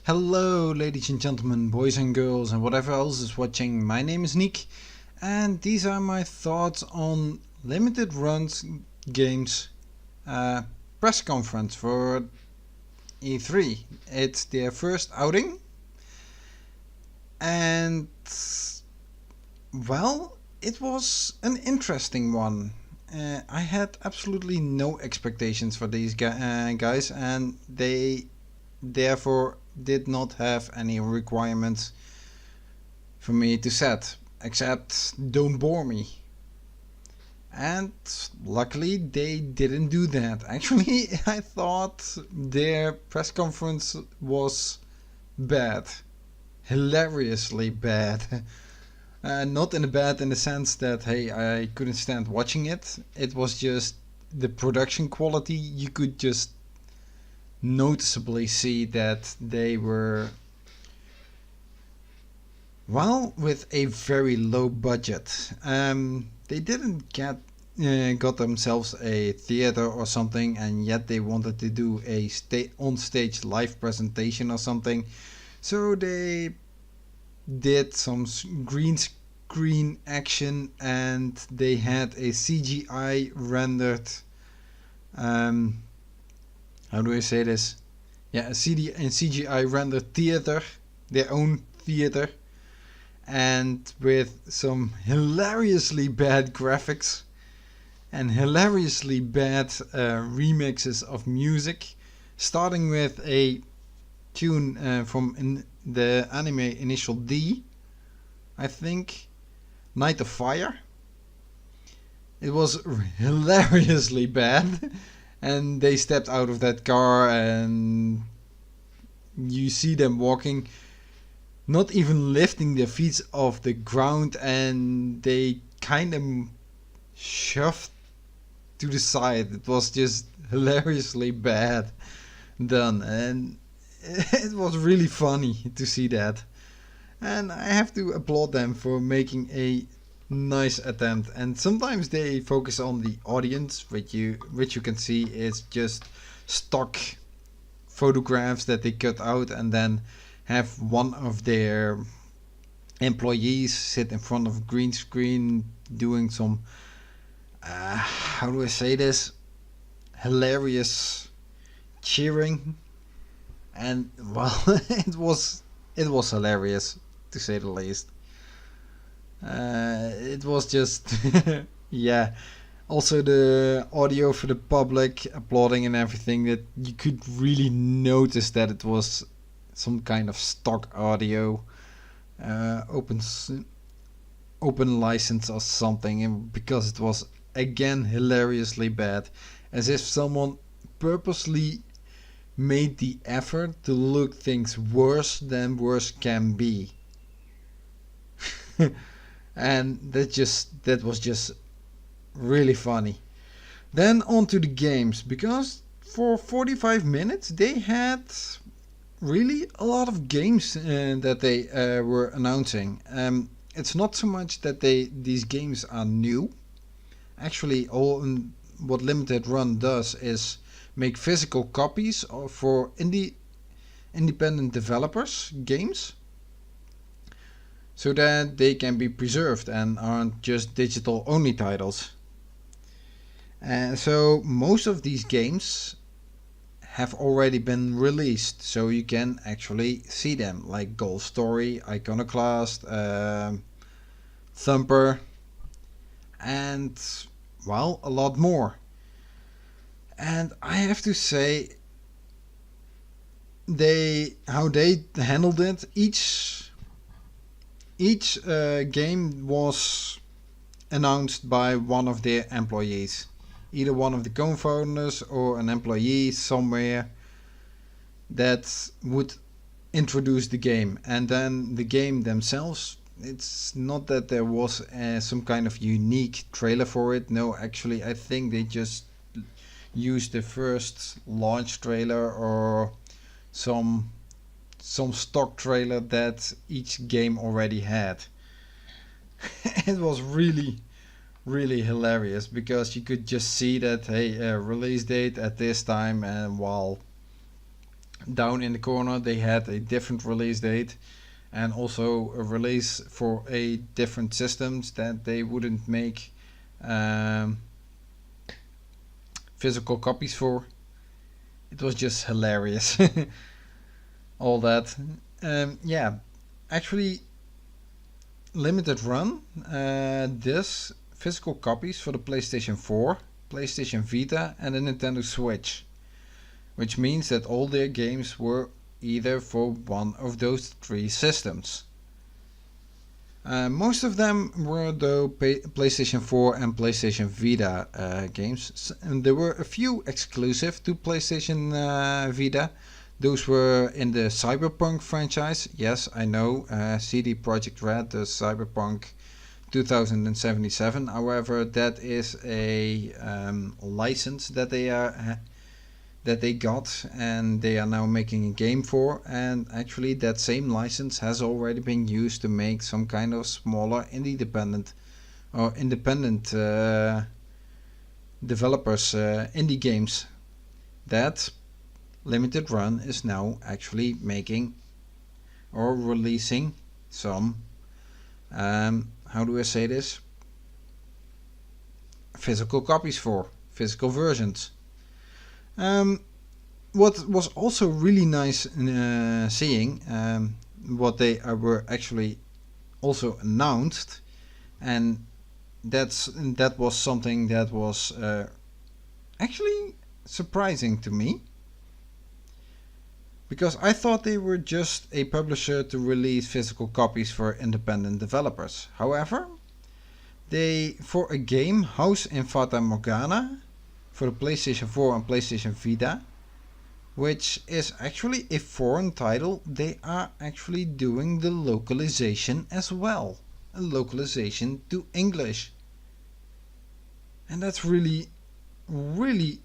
Hello, ladies and gentlemen, boys and girls, and whatever else is watching. My name is Nick, and these are my thoughts on limited runs games press conference for E3. It's their first outing, and well, it was an interesting one. I had absolutely no expectations for these guys, and they therefore did not have any requirements for me to set, except don't bore me. And luckily they didn't do that. Actually, I thought their press conference was bad. Hilariously bad. Not in a bad in the sense that, hey, I couldn't stand watching it. It was just the production quality. You could just noticeably see that they were, well, with a very low budget. They didn't got themselves a theater or something, and yet they wanted to do a on-stage live presentation or something. So they did some green screen action, and they had a CGI rendered. How do I say this? Yeah, a CGI rendered theater, their own theater, and with some hilariously bad graphics and hilariously bad remixes of music, starting with a tune from the anime Initial D, I think, Night of Fire. It was hilariously bad, and they stepped out of that car, and you see them walking, not even lifting their feet off the ground, and they kind of shoved to the side. It was just hilariously bad done, and it was really funny to see that. And I have to applaud them for making a nice attempt. And sometimes they focus on the audience, which you can see is just stock photographs that they cut out, and then have one of their employees sit in front of a green screen doing some how do I say this, hilarious cheering. And well, it was hilarious, to say the least. It was just yeah. Also the audio for the public applauding and everything, that you could really notice that it was some kind of stock audio, open open license or something, and because it was again hilariously bad, as if someone purposely made the effort to look things worse than worse can be. And that was just really funny. Then on to the games, because for 45 minutes they had really a lot of games that they were announcing. It's not so much that these games are new. Actually, what Limited Run does is make physical copies for independent developers games, so that they can be preserved and aren't just digital only titles. And so most of these games have already been released, so you can actually see them, like Golf Story, Iconoclast, Thumper, and well, a lot more. And I have to say, how they handled it. Each game was announced by one of their employees, either one of the co-founders or an employee somewhere, that would introduce the game. And then the game themselves, it's not that there was some kind of unique trailer for it. No, actually I think they just used the first launch trailer or some stock trailer that each game already had. It was really hilarious, because you could just see that, hey, release date at this time, and while down in the corner they had a different release date, and also a release for a different systems that they wouldn't make um, physical copies for. It was just hilarious. All that. Yeah, actually, limited run this physical copies for the PlayStation 4, PlayStation Vita, and the Nintendo Switch, which means that all their games were either for one of those three systems. Most of them were though PlayStation 4 and PlayStation Vita games, and there were a few exclusive to PlayStation Vita. Those were in the Cyberpunk franchise. Yes, I know, CD Projekt Red, the Cyberpunk 2077. However, that is a license that they got, and they are now making a game for. And actually, that same license has already been used to make some kind of smaller independent developers indie games. That limited run is now actually making or releasing some how do I say this, physical copies for, physical versions. What was also really nice seeing, what they were actually also announced, and that was something that was actually surprising to me, because I thought they were just a publisher to release physical copies for independent developers. However, they, for a game, House in Fata Morgana, for the PlayStation 4 and PlayStation Vita, which is actually a foreign title, they are actually doing the localization as well. A localization to English. And that's really, really,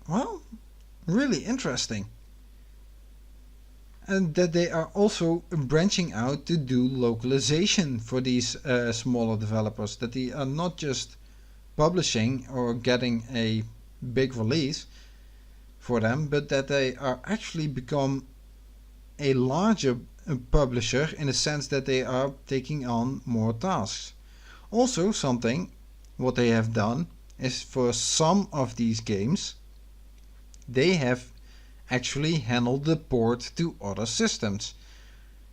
well, really interesting. And that they are also branching out to do localization for these smaller developers. That they are not just publishing or getting a big release for them, but that they are actually become a larger publisher in the sense that they are taking on more tasks. Also, something what they have done is for some of these games, they have actually handled the port to other systems.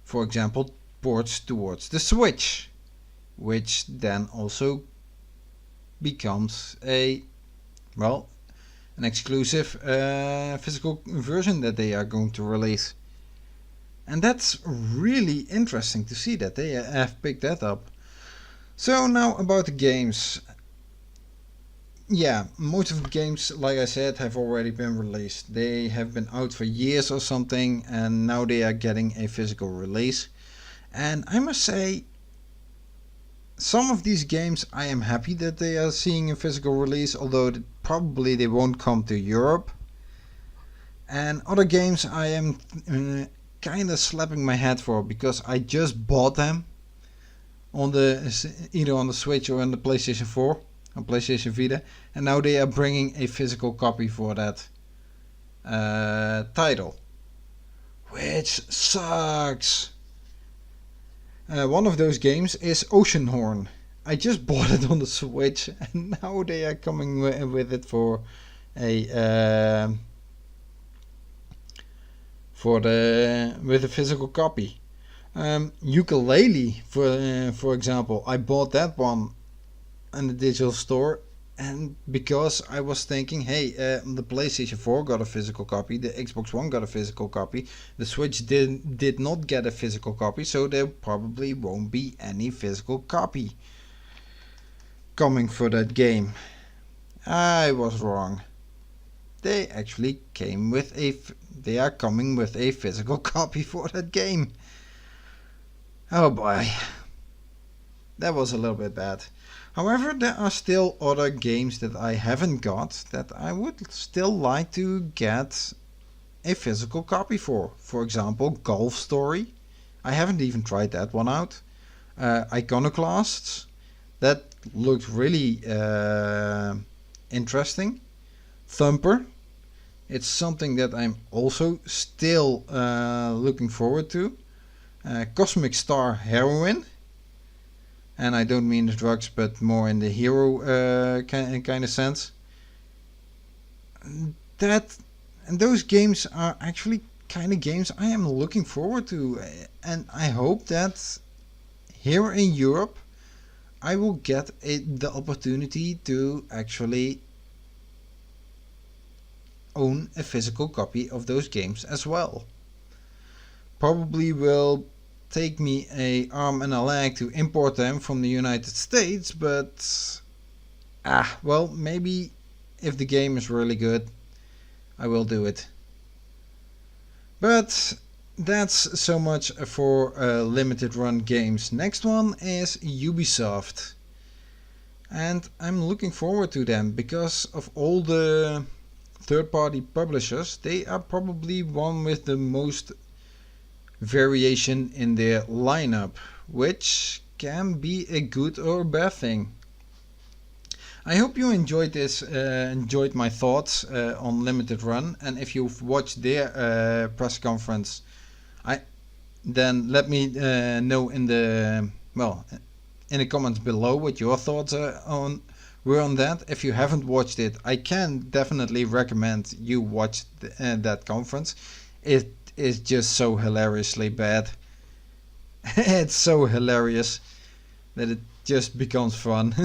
For example, ports towards the Switch, which then also becomes an exclusive physical version that they are going to release. And that's really interesting to see that they have picked that up. So now about the games. Yeah, most of the games, like I said, have already been released. They have been out for years or something, and now they are getting a physical release. And I must say, some of these games I am happy that they are seeing a physical release, although probably they won't come to Europe. And other games I am kind of slapping my head for, because I just bought them on either on the Switch or on the PlayStation 4. On PlayStation Vita, and now they are bringing a physical copy for that title, which sucks. One of those games is Oceanhorn. I just bought it on the Switch, and now they are coming with it for a with a physical copy. Ukulele, for example, I bought that one in the digital store, and because I was thinking, hey, the PlayStation 4 got a physical copy, the Xbox One got a physical copy, the Switch did not get a physical copy, so there probably won't be any physical copy coming for that game. I was wrong. They actually they are coming with a physical copy for that game. Oh boy, that was a little bit bad. However, there are still other games that I haven't got that I would still like to get a physical copy for. For example, Golf Story. I haven't even tried that one out. Iconoclasts. That looked really interesting. Thumper. It's something that I'm also still looking forward to. Cosmic Star Heroine. And I don't mean the drugs, but more in the hero kind of sense. That and those games are actually kind of games I am looking forward to, and I hope that here in Europe I will get the opportunity to actually own a physical copy of those games as well. Probably will take me a arm and a leg to import them from the United States, but well, maybe if the game is really good, I will do it. But that's so much for limited run games. Next one is Ubisoft. And I'm looking forward to them because of all the third party publishers. They are probably one with the most variation in their lineup, which can be a good or a bad thing. I hope you enjoyed this, enjoyed my thoughts on Limited Run, and if you've watched their press conference, then let me know in the comments below what your thoughts were on that. If you haven't watched it, I can definitely recommend you watch that conference. It is just so hilariously bad. It's so hilarious that it just becomes fun.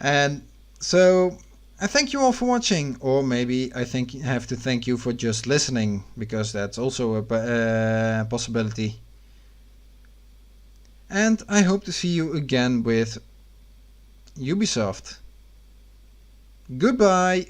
And so I thank you all for watching, or maybe I have to thank you for just listening, because that's also a possibility. And I hope to see you again with Ubisoft. Goodbye!